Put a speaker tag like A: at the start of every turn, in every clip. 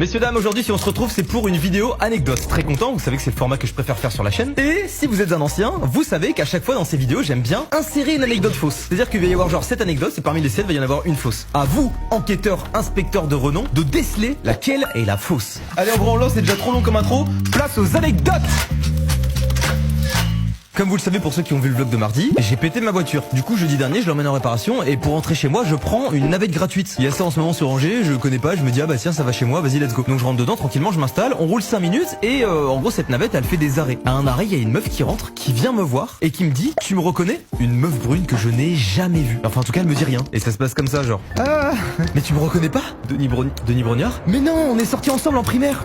A: Messieurs dames, aujourd'hui si on se retrouve c'est pour une vidéo anecdote. Très content, vous savez que c'est le format que je préfère faire sur la chaîne. Et si vous êtes un ancien, vous savez qu'à chaque fois dans ces vidéos j'aime bien insérer une anecdote fausse. C'est-à-dire qu'il va y avoir genre 7 anecdotes et parmi les 7 il va y en avoir une fausse. À vous, enquêteurs, inspecteurs de renom, de déceler laquelle est la fausse. Allez on lance, c'est déjà trop long comme intro, place aux anecdotes. Comme vous le savez pour ceux qui ont vu le vlog de mardi, j'ai pété ma voiture. Du coup jeudi dernier je l'emmène en réparation et pour rentrer chez moi je prends une navette gratuite. Il y a ça en ce moment sur Angers, je connais pas, je me dis ah bah tiens ça va chez moi, vas-y let's go. Donc je rentre dedans tranquillement, je m'installe, on roule 5 minutes et en gros cette navette elle fait des arrêts. À un arrêt il y a une meuf qui rentre, qui vient me voir et qui me dit tu me reconnais? Une meuf brune que je n'ai jamais vue. Enfin en tout cas elle me dit rien. Et ça se passe comme ça genre ah mais tu me reconnais pas? Denis Brognard? Mais non on est sortis ensemble en primaire.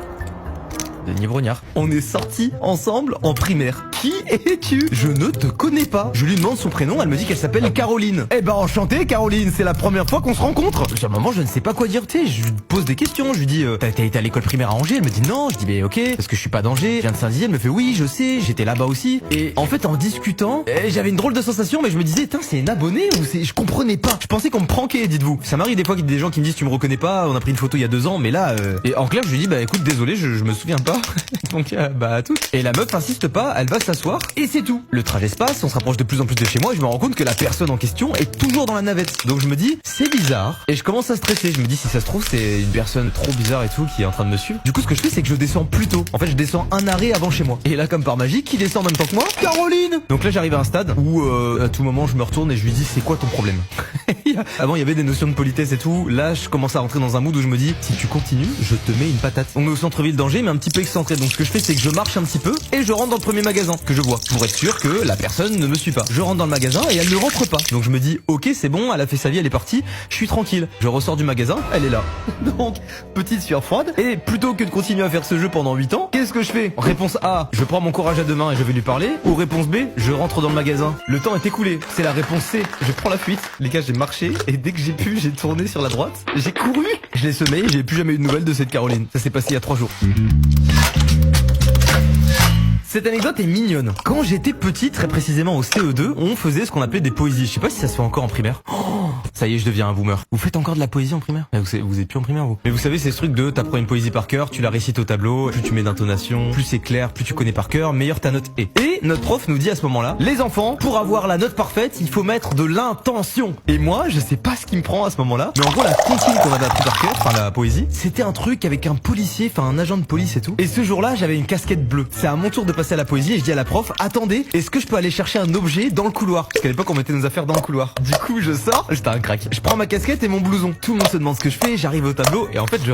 A: Denis Brognard. On est sortis ensemble en primaire. Qui es-tu? Je ne te connais pas. Je lui demande son prénom, elle me dit qu'elle s'appelle Caroline. Eh ben enchanté Caroline, c'est la première fois qu'on se rencontre. À un moment je ne sais pas quoi dire, tu sais, je lui pose des questions, je lui dis t'as été à l'école primaire à Angers? Elle me dit non, je dis bah ok, parce que je suis pas d'Angers, je viens de Saint-Dizier, elle me fait oui je sais, j'étais là-bas aussi. Et en fait en discutant, j'avais une drôle de sensation mais je me disais c'est une abonnée ou c'est... Je comprenais pas. Je pensais qu'on me pranquait, dites-vous. Ça m'arrive des fois qu'il y a des gens qui me disent tu me reconnais pas, on a pris une photo il y a 2 ans mais là... Et en clair je lui dis bah écoute désolé je me souviens pas. Donc bah tout. Et la meuf insiste pas, elle va s'asseoir et c'est tout. Le trajet se passe, on se rapproche de plus en plus de chez moi et je me rends compte que la personne en question est toujours dans la navette. Donc je me dis c'est bizarre et je commence à stresser. Je me dis si ça se trouve c'est une personne trop bizarre et tout qui est en train de me suivre. Du coup ce que je fais c'est que je descends plus tôt. En fait je descends un arrêt avant chez moi. Et là comme par magie qui descend en même temps que moi? Caroline. Donc là j'arrive à un stade où à tout moment je me retourne et je lui dis c'est quoi ton problème? Avant il y avait des notions de politesse et tout. Là je commence à rentrer dans un mood où je me dis si tu continues je te mets une patate. On est au centre-ville d'Angers mais un petit peu excentré. Donc ce que je fais c'est que je marche un petit peu et je rentre dans le premier magasin que je vois pour être sûr que la personne ne me suit pas. Je rentre dans le magasin et elle ne rentre pas. Donc je me dis ok c'est bon, elle a fait sa vie, elle est partie, je suis tranquille. Je ressors du magasin, elle est là. Donc petite sueur froide. Et plutôt que de continuer à faire ce jeu pendant 8 ans, qu'est-ce que je fais? Réponse A, je prends mon courage à deux mains et je vais lui parler. Ou réponse B, je rentre dans le magasin. Le temps est écoulé. C'est la réponse C, je prends la fuite. Les gars j'ai marché et dès que j'ai pu j'ai tourné sur la droite. J'ai couru. Je l'ai semé et j'ai plus jamais eu de nouvelles de cette Caroline. Ça s'est passé il y a 3 jours. Cette anecdote est mignonne. Quand j'étais petit, très précisément au CE2, on faisait ce qu'on appelait des poésies. Je sais pas si ça se fait encore en primaire. Oh, ça y est, je deviens un boomer. Vous faites encore de la poésie en primaire? Vous êtes plus en primaire vous. Mais vous savez c'est ce truc de t'apprends une poésie par cœur, tu la récites au tableau, plus tu mets d'intonation, plus c'est clair, plus tu connais par cœur, meilleure ta note est. Et notre prof nous dit à ce moment-là, les enfants, pour avoir la note parfaite, il faut mettre de l'intention. Et moi, je sais pas ce qui me prend à ce moment-là, mais en gros la comptine qu'on avait appris par cœur, enfin la poésie, c'était un truc avec un policier, enfin un agent de police et tout. Et ce jour-là, j'avais une casquette bleue. C'est à mon tour de passer à la poésie et je dis à la prof, attendez, est-ce que je peux aller chercher un objet dans le couloir? Parce qu'à l'époque on mettait nos affaires dans le couloir. Du coup je sors, j'étais un crack. Je prends ma casquette et mon blouson. Tout le monde se demande ce que je fais, j'arrive au tableau et en fait je